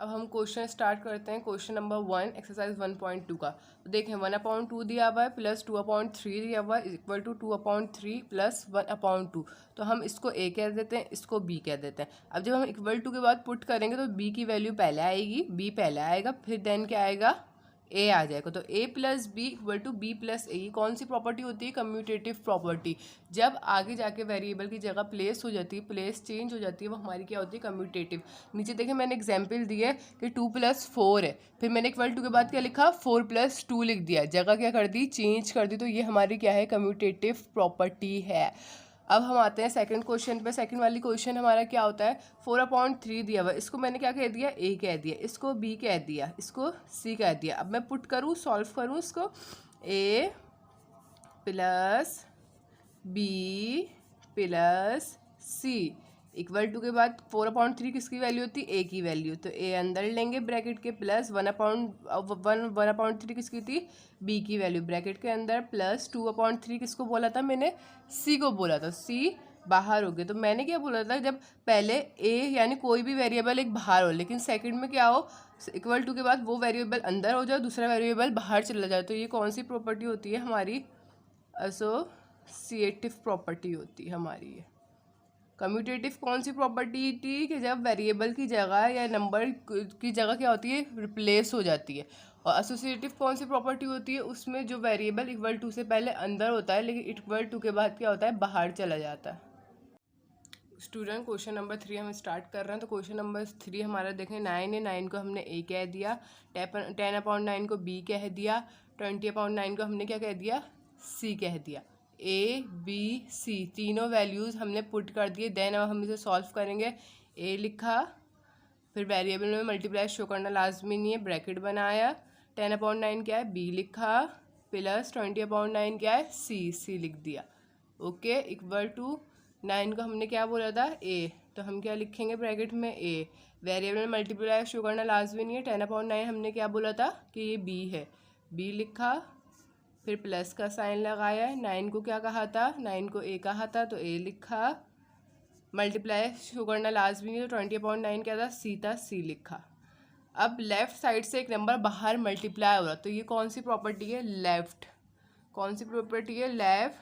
अब हम question start करते हैं। क्वेश्चन नंबर 1 एक्सरसाइज 1.2 का। तो देखें 1/2 दिया हुआ है प्लस 2/3 दिया हुआ है इक्वल टू 2/3 प्लस 1/2। तो हम इसको ए कह देते हैं, इसको बी कह देते हैं। अब जब हम इक्वल टू के बाद पुट करेंगे तो बी की वैल्यू पहले आएगी, बी पहले आएगा, फिर देन क्या आएगा, ए आ जाएगा। तो A plus B equal to B plus A. कौन सी प्रॉपर्टी होती है, कम्यूटेटिव प्रॉपर्टी। जब आगे जाके वेरिएबल की जगह प्लेस हो जाती है, प्लेस चेंज हो जाती है, वो हमारी क्या होती है, कम्यूटेटिव। नीचे देखिए मैंने एग्जाम्पल दी है कि 2 + 4 है, फिर मैंने इक्वल टू के बाद क्या लिखा, 4 + 2 लिख दिया, जगह क्या कर दी, चेंज कर दी। तो ये हमारी क्या है, कम्यूटेटिव प्रॉपर्टी है। अब हम आते हैं सेकंड क्वेश्चन पे। सेकंड वाली क्वेश्चन हमारा क्या होता है, 4/3 दिया हुआ, इसको मैंने क्या कह दिया, ए कह दिया, इसको बी कह दिया, इसको सी कह दिया। अब मैं पुट करूँ, सॉल्व करूँ इसको, A plus B plus C equal to के बाद 4/3 किसकी वैल्यू होती है, ए की वैल्यू। तो ए अंदर लेंगे ब्रैकेट के, प्लस 1/3 किसकी थी, बी की वैल्यू ब्रैकेट के अंदर, प्लस 2/3 किसको बोला था मैंने, सी को बोला था, सी बाहर हो गए। तो मैंने क्या बोला था, जब पहले ए यानी कोई भी वेरिएबल एक बाहर हो, लेकिन सेकंड में क्या हो, इक्वल टू के बाद वो वेरिएबल अंदर हो जाए, दूसरा वेरिएबल बाहर चला जाए। तो ये कौन सी प्रॉपर्टी होती है हमारी, एसोसिएटिव प्रॉपर्टी होती है हमारी ये। कम्यूटेटिव कौन सी प्रॉपर्टी थी, कि जब वेरिएबल की जगह या नंबर की जगह क्या होती है, रिप्लेस हो जाती है। और एसोसिएटिव कौन सी प्रॉपर्टी होती है, उसमें जो वेरिएबल इक्वल टू से पहले अंदर होता है, लेकिन इक्वल टू के बाद क्या होता है, बाहर चला जाता है। स्टूडेंट क्वेश्चन नंबर 3 हम स्टार्ट कर रहे हैं। तो क्वेश्चन नंबर 3 हमारा देखें, 9 है, 9 को हमने ए कह दिया, 10/9 को बी कह दिया, 20/9 को हमने क्या कह दिया, सी कह दिया। ए बी सी तीनों वैल्यूज़ हमने पुट कर दिए। देन अब हम इसे सॉल्व करेंगे। ए लिखा, फिर वेरिएबल में मल्टीप्लाई शो करना लाजमी नहीं है, ब्रैकेट बनाया, 10/9 क्या है, बी लिखा, प्लस 20/9 क्या है, सी लिख दिया। ओके, इक्वल टू 9 को हमने क्या बोला था, ए, तो हम क्या लिखेंगे ब्रैकेट में, ए, वेरिएबल में मल्टीप्लाई शो करना लाजमी नहीं है, 10/9 हमने क्या बोला था कि ये बी है, बी लिखा, फिर प्लस का साइन लगाया है। 9 को क्या कहा था, 9 को ए कहा था, तो ए लिखा, मल्टीप्लाई शो करना लाजमी नहीं, तो 20/9 क्या था, सी लिखा। अब लेफ्ट साइड से एक नंबर बाहर मल्टीप्लाई हो रहा, तो ये कौन सी प्रॉपर्टी है, लेफ्ट, कौन सी प्रॉपर्टी है, left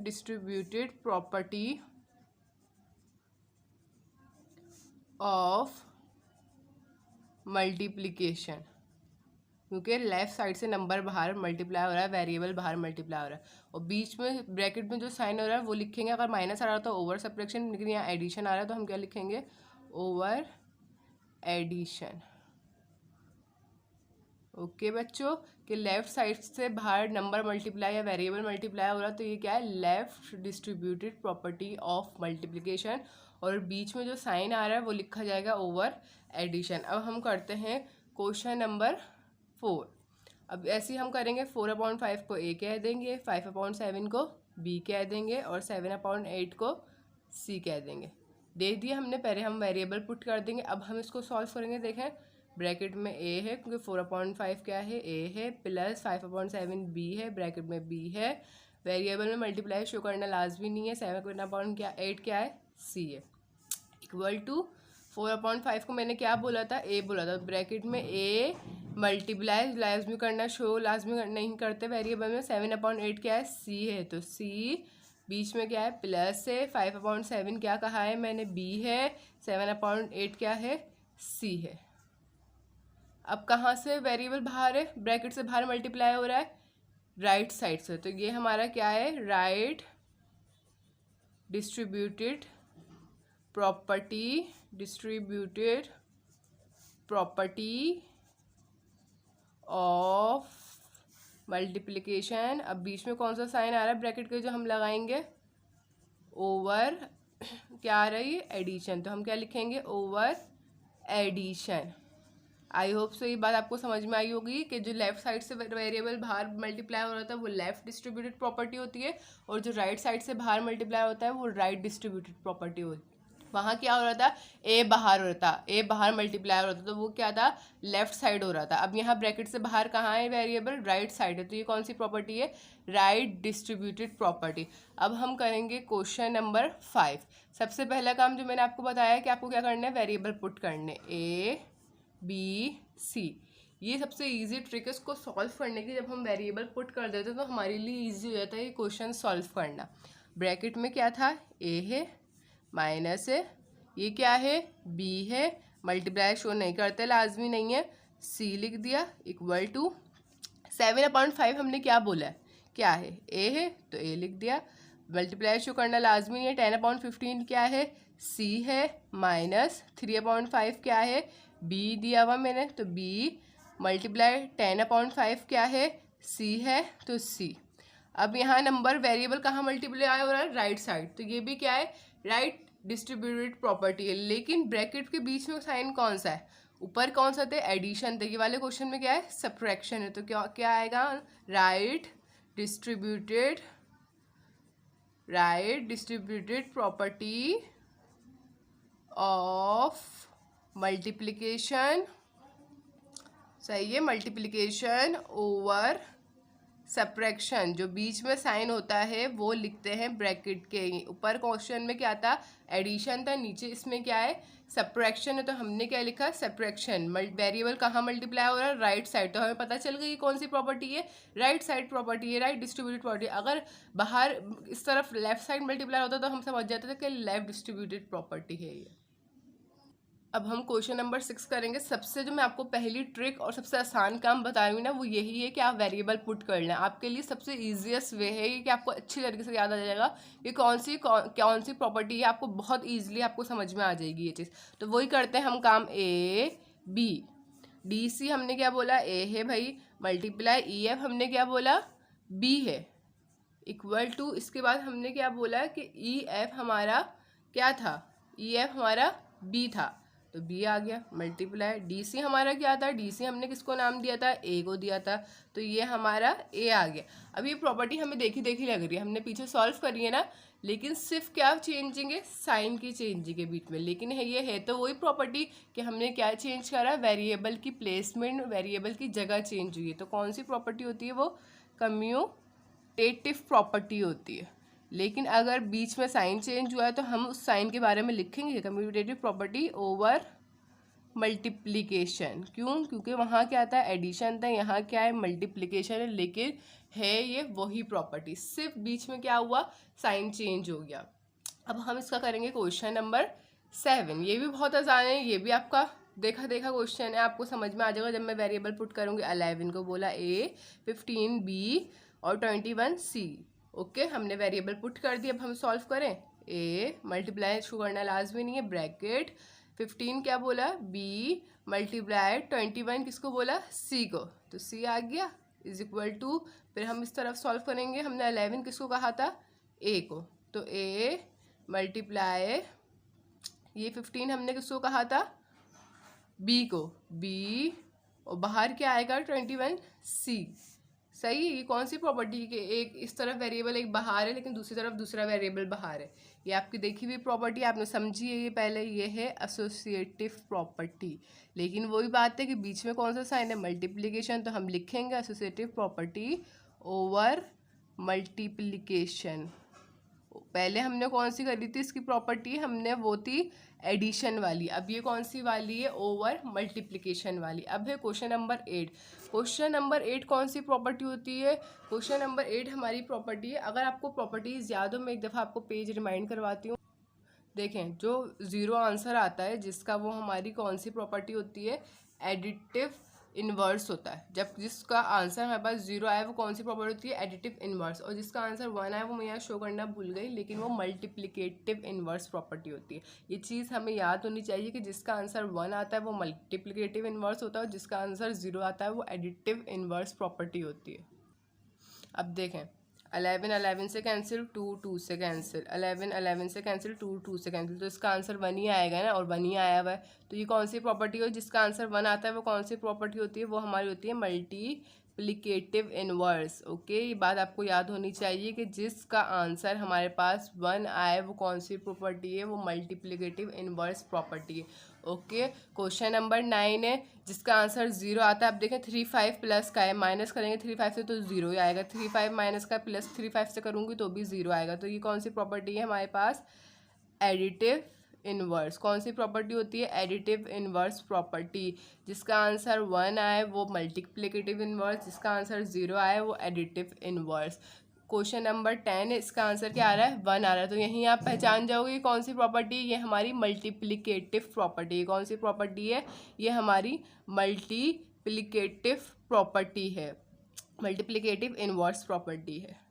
distributed property of multiplication. क्योंकि लेफ्ट साइड से नंबर बाहर मल्टीप्लाई हो रहा है, वेरिएबल बाहर मल्टीप्लाई हो रहा है, और बीच में ब्रैकेट में जो साइन हो रहा है वो लिखेंगे, अगर माइनस आ रहा तो ओवर सब्ट्रैक्शन, लेकिन यहाँ एडिशन आ रहा है तो हम क्या लिखेंगे, ओवर एडिशन। ओके बच्चों, कि लेफ्ट साइड से बाहर नंबर मल्टीप्लाई या वेरिएबल मल्टीप्लाई हो रहा है, तो ये क्या है, left distributed property of multiplication, और बीच में जो साइन आ रहा है वो लिखा जाएगा ओवर एडिशन। अब हम करते हैं क्वेश्चन नंबर 4। अब ऐसे ही हम करेंगे, 4/5 को ए कह देंगे, 5/7 को बी कह देंगे, और 7/8 को सी कह देंगे। दे दिया हमने, पहले हम वेरिएबल पुट कर देंगे। अब हम इसको सॉल्व करेंगे। देखें ब्रैकेट में ए है, क्योंकि 4/5 क्या है, ए है, प्लस 5/7 बी है, ब्रैकेट में बी है, वेरिएबल में मल्टीप्लाई शो करना लाजमी नहीं है, 7/8 क्या है, सी है, इक्वल टू 4/5 को मैंने क्या बोला था, ए बोला था, ब्रैकेट में ए मल्टीप्लाई लाजमी करना, शो लाजमी नहीं करते वेरिएबल में, 7/8 क्या है, सी है, तो सी, बीच में क्या है, प्लस है, 5/7 क्या कहा है मैंने, बी है, 7/8 क्या है, सी है। अब कहाँ से वेरिएबल बाहर है, ब्रैकेट से बाहर मल्टीप्लाई हो रहा है, राइट साइड से, तो ये हमारा क्या है, right distributed property of multiplication. अब बीच में कौन सा साइन आ रहा है ब्रैकेट के, जो हम लगाएंगे, ओवर क्या आ रही है, एडिशन, तो हम क्या लिखेंगे, over addition. I hope so ये बात आपको समझ में आई होगी कि जो लेफ्ट साइड से वेरिएबल बाहर मल्टीप्लाई हो रहा था वो लेफ्ट डिस्ट्रीब्यूटेड प्रॉपर्टी होती है, और जो राइट साइड से बाहर मल्टीप्लाई होता है वो राइट डिस्ट्रीब्यूटेड प्रॉपर्टी होती है। वहाँ क्या हो रहा था, ए बाहर हो रहा था, ए बाहर मल्टीप्लाई हो रहा था, तो वो क्या था, लेफ्ट साइड हो रहा था। अब यहाँ ब्रैकेट से बाहर कहाँ है वेरिएबल, राइट साइड है, तो ये कौन सी प्रॉपर्टी है, राइट डिस्ट्रीब्यूटेड प्रॉपर्टी। अब हम करेंगे क्वेश्चन नंबर 5। सबसे पहला काम जो मैंने आपको बताया कि आपको क्या करना है, वेरिएबल पुट करने, ए बी सी। ये सबसे इजी ट्रिक है इसको सॉल्व करने की। जब हम वेरिएबल पुट कर देते हैं तो हमारे लिए इजी हो जाता है ये क्वेश्चन सॉल्व करना। ब्रैकेट में क्या था, ए है माइनस है, ये क्या है, बी है, मल्टीप्लाई शो नहीं करते, लाजमी नहीं है, सी लिख दिया, इक्वल टू 7/5 हमने क्या बोला है, क्या है, ए है, तो ए लिख दिया, मल्टीप्लाई शो करना लाजमी नहीं है, 10/15 क्या है, सी है, माइनस 3/5 क्या है, बी दिया हुआ मैंने, तो बी मल्टीप्लाई 10/5 क्या है, सी है, तो सी। अब यहाँ नंबर वेरिएबल कहाँ मल्टीप्लाई हो रहा है, राइट साइड, तो ये भी क्या है, राइट डिस्ट्रीब्यूटेड प्रॉपर्टी है। लेकिन ब्रैकेट के बीच में साइन कौन सा है, ऊपर कौन सा थे, एडिशन थे, ये वाले क्वेश्चन में क्या है, सब्ट्रैक्शन है, तो क्या क्या आएगा, right distributed property of multiplication, सही है, मल्टीप्लिकेशन ओवर सब्ट्रैक्शन। जो बीच में साइन होता है वो लिखते हैं ब्रैकेट के ऊपर। क्वेश्चन में क्या था, एडिशन था, नीचे इसमें क्या है, सब्ट्रैक्शन है, तो हमने क्या लिखा, सब्ट्रैक्शन। वेरिएबल कहाँ मल्टीप्लाई हो रहा है, राइट साइड, तो हमें पता चल गई कौन सी प्रॉपर्टी है, राइट साइड प्रॉपर्टी है, राइट डिस्ट्रीब्यूटेड प्रॉपर्टी। अगर बाहर इस तरफ लेफ्ट साइड मल्टीप्लाई होता तो हम समझ जाते थे कि लेफ्ट डिस्ट्रीब्यूटेड प्रॉपर्टी है ये। अब हम क्वेश्चन नंबर 6 करेंगे। सबसे जो मैं आपको पहली ट्रिक और सबसे आसान काम बता रही हूँ ना, वो यही है कि आप वेरिएबल पुट कर लें। आपके लिए सबसे ईजीएस्ट वे है कि आपको अच्छी तरीके से याद आ जाएगा कि कौन सी प्रॉपर्टी है, आपको बहुत ईजिली आपको समझ में आ जाएगी ये चीज़। तो वही करते हैं हम काम, ए बी डी सी हमने क्या बोला, ए है भाई, मल्टीप्लाई ई एफ हमने क्या बोला, बी है, इक्वल टू, इसके बाद हमने क्या बोला कि ई एफ हमारा क्या था, ई एफ हमारा बी था, तो बी आ गया, मल्टीप्लाई डी सी हमारा क्या था, डी सी हमने किसको नाम दिया था, ए को दिया था, तो ये हमारा ए आ गया। अब ये प्रॉपर्टी हमें देखी देखी लग रही है, हमने पीछे सॉल्व करी है ना, लेकिन सिर्फ क्या चेंजिंग है, साइन की चेंजिंग है बीच में, लेकिन है ये है तो वही प्रॉपर्टी कि हमने क्या चेंज करा, वेरिएबल की प्लेसमेंट, वेरिएबल की जगह चेंज हुई है। तो कौन सी प्रॉपर्टी होती है, वो कम्यूटेटिव प्रॉपर्टी होती है। लेकिन अगर बीच में साइन चेंज हुआ है तो हम उस साइन के बारे में लिखेंगे कम्यूटेटिव प्रॉपर्टी ओवर मल्टीप्लिकेशन। क्यों, क्योंकि वहाँ क्या था, एडिशन था, यहाँ क्या है, मल्टीप्लिकेशन है, लेकिन है ये वही प्रॉपर्टी, सिर्फ बीच में क्या हुआ, साइन चेंज हो गया। अब हम इसका करेंगे क्वेश्चन नंबर 7। ये भी बहुत आसान है, ये भी आपका देखा देखा क्वेश्चन है, आपको समझ में आ जाएगा जब मैं वेरिएबल पुट करूँगी। 11 को बोला ए, 15 बी और 21 सी। ओके, हमने वेरिएबल पुट कर दिया। अब हम सॉल्व करें, ए मल्टीप्लाई शो करना लाजमी नहीं है, ब्रैकेट 15 क्या बोला, बी मल्टीप्लाई 21 किसको बोला, सी को, तो सी आ गया, इज इक्वल टू, फिर हम इस तरफ सॉल्व करेंगे, हमने 11 किसको कहा था, ए को, तो ए मल्टीप्लाई ये 15 हमने किसको कहा था, बी को, बी और बाहर क्या आएगा 21 सी। सही है, ये कौन सी प्रॉपर्टी के, एक इस तरफ वेरिएबल एक बाहर है लेकिन दूसरी तरफ दूसरा वेरिएबल बाहर है, ये आपकी देखी हुई प्रॉपर्टी, आपने समझी है ये पहले, ये है एसोसिएटिव प्रॉपर्टी। लेकिन वही बात है कि बीच में कौन सा साइन है, मल्टीप्लिकेशन, तो हम लिखेंगे एसोसिएटिव प्रॉपर्टी ओवर मल्टीप्लिकेशन। पहले हमने कौन सी करी थी इसकी प्रॉपर्टी, हमने वो थी एडिशन वाली, अब ये कौन सी वाली है, ओवर मल्टीप्लिकेशन वाली। अब है क्वेश्चन नंबर 8। क्वेश्चन नंबर 8 कौन सी प्रॉपर्टी होती है, क्वेश्चन नंबर 8 हमारी प्रॉपर्टी है, अगर आपको प्रॉपर्टीज याद हो मैं एक दफ़ा आपको पेज रिमाइंड करवाती हूँ। देखें, जो ज़ीरो आंसर आता है जिसका, वो हमारी कौन सी प्रॉपर्टी होती है, एडिटिव इन्वर्स होता है। जब जिसका आंसर हमारे पास जीरो आया वो कौन सी प्रॉपर्टी होती है, एडिटिव इन्वर्स, और जिसका आंसर 1 आया वो मैं यहाँ शो करना भूल गई, लेकिन वो मल्टीप्लिकेटिव इन्वर्स प्रॉपर्टी होती है। ये चीज़ हमें याद होनी चाहिए कि जिसका आंसर 1 आता है वो मल्टीप्लिकेटिव इन्वर्स होता है, और जिसका आंसर 0 आता है वो एडिटिव इन्वर्स प्रॉपर्टी होती है। अब देखें, 11 से कैंसिल, 2 से कैंसिल, 11 से कैंसिल, 2 से कैंसिल, तो इसका आंसर 1 ही आएगा ना, और 1 ही आया हुआ है, तो ये कौन सी प्रॉपर्टी हो, जिसका आंसर 1 आता है वो कौन सी प्रॉपर्टी होती है, वो हमारी होती है मल्टीप्लिकेटिव इनवर्स। ओके, ये बात आपको याद होनी चाहिए कि जिसका आंसर हमारे पास 1 आए वो कौन सी प्रॉपर्टी है, वो मल्टीप्लिकेटिव इनवर्स प्रॉपर्टी है। ओके, क्वेश्चन नंबर 9 है जिसका आंसर 0 आता है। आप देखें 3 5 प्लस का है, माइनस करेंगे 3 5 से तो 0 ही आएगा। 3 5 माइनस का प्लस 3 5 से करूँगी तो भी 0 आएगा। तो ये कौन सी प्रॉपर्टी है हमारे पास, एडिटिव इनवर्स। कौन सी प्रॉपर्टी होती है, एडिटिव इनवर्स प्रॉपर्टी। जिसका आंसर 1 आए वो मल्टीप्लिकेटिव इनवर्स, जिसका आंसर 0 आए वो एडिटिव इनवर्स। क्वेश्चन नंबर 10 है, इसका आंसर क्या आ रहा है, 1 आ रहा है। तो यहीं आप पहचान जाओगे कौन सी प्रॉपर्टी, ये हमारी मल्टीप्लिकेटिव प्रॉपर्टी है। कौन सी प्रॉपर्टी है, ये हमारी मल्टीप्लिकेटिव प्रॉपर्टी है, मल्टीप्लिकेटिव इनवर्स प्रॉपर्टी है।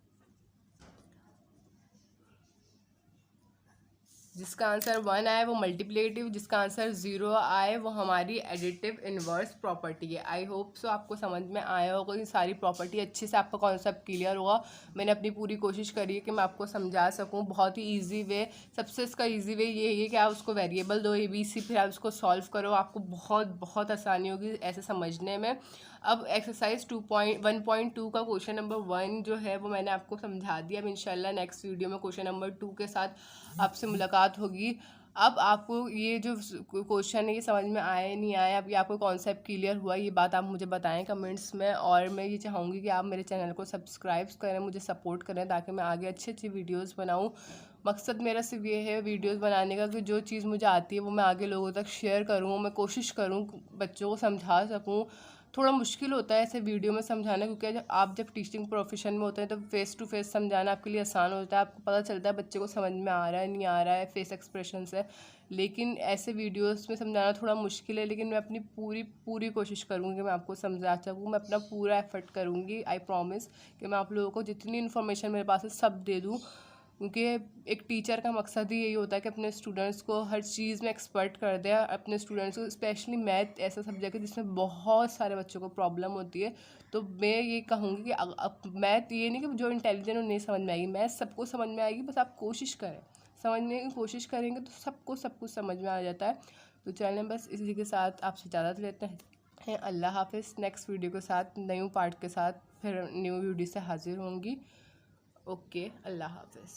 जिसका आंसर 1 आए वो मल्टीप्लिकेटिव, जिसका आंसर 0 आए वो हमारी एडिटिव इनवर्स प्रॉपर्टी है। आई होप सो आपको समझ में आया होगा, ये सारी प्रॉपर्टी अच्छे से आपका कॉन्सेप्ट क्लियर हुआ। मैंने अपनी पूरी कोशिश करी है कि मैं आपको समझा सकूं बहुत ही ईजी वे। सबसे इसका ईजी वे ये है कि आप उसको वेरिएबल दो ABC, फिर आप उसको सॉल्व करो, आपको बहुत बहुत आसानी होगी ऐसे समझने में। अब एक्सरसाइज 1.2 का क्वेश्चन नंबर 1 जो है वो मैंने आपको समझा दिया। अब इंशाल्लाह नेक्स्ट वीडियो में क्वेश्चन नंबर 2 के साथ आपसे मुलाकात होगी। अब आपको ये जो क्वेश्चन है ये समझ में आया नहीं आया, अब ये आपको कॉन्सेप्ट क्लियर हुआ, ये बात आप मुझे बताएं कमेंट्स में। और मैं ये चाहूँगी कि आप मेरे चैनल को सब्सक्राइब करें, मुझे सपोर्ट करें ताकि मैं आगे अच्छी अच्छी वीडियोस बनाऊं। मकसद मेरा सिर्फ ये है वीडियोस बनाने का कि जो चीज़ मुझे आती है वो मैं आगे लोगों तक शेयर करूँ, मैं कोशिश करूँ बच्चों को समझा सकूँ। थोड़ा मुश्किल होता है ऐसे वीडियो में समझाना, क्योंकि आप जब टीचिंग प्रोफेशन में होते हैं तो फेस टू फेस समझाना आपके लिए आसान होता है, आपको पता चलता है बच्चे को समझ में आ रहा है नहीं आ रहा है फेस एक्सप्रेशन से। लेकिन ऐसे वीडियोस में समझाना थोड़ा मुश्किल है, लेकिन मैं अपनी पूरी पूरी कोशिश करूँगी कि मैं आपको समझा सकूँ। मैं अपना पूरा एफर्ट करूँगी, आई प्रॉमिस कि मैं आप लोगों को जितनी इन्फॉर्मेशन मेरे पास है सब दे दूँ, क्योंकि एक टीचर का मकसद ही यही होता है कि अपने स्टूडेंट्स को हर चीज़ में एक्सपर्ट कर दे। अपने स्टूडेंट्स को, स्पेशली मैथ ऐसा सब्जेक्ट है जिसमें बहुत सारे बच्चों को प्रॉब्लम होती है। तो मैं ये कहूँगी कि अब मैथ ये नहीं कि जो इंटेलिजेंट नहीं समझ में आएगी, मैथ सबको समझ में आएगी, बस आप कोशिश करें, समझने की कोशिश करेंगे तो सबको सब कुछ समझ में आ जाता है। तो चलें बस इसी के साथ आपसे इजाज़त लेते हैं। अल्लाह हाफिज़। नेक्स्ट वीडियो के साथ, न्यू पार्ट के साथ फिर न्यू वीडियो से हाजिर होंगी। ओके, अल्लाह हाफिज़।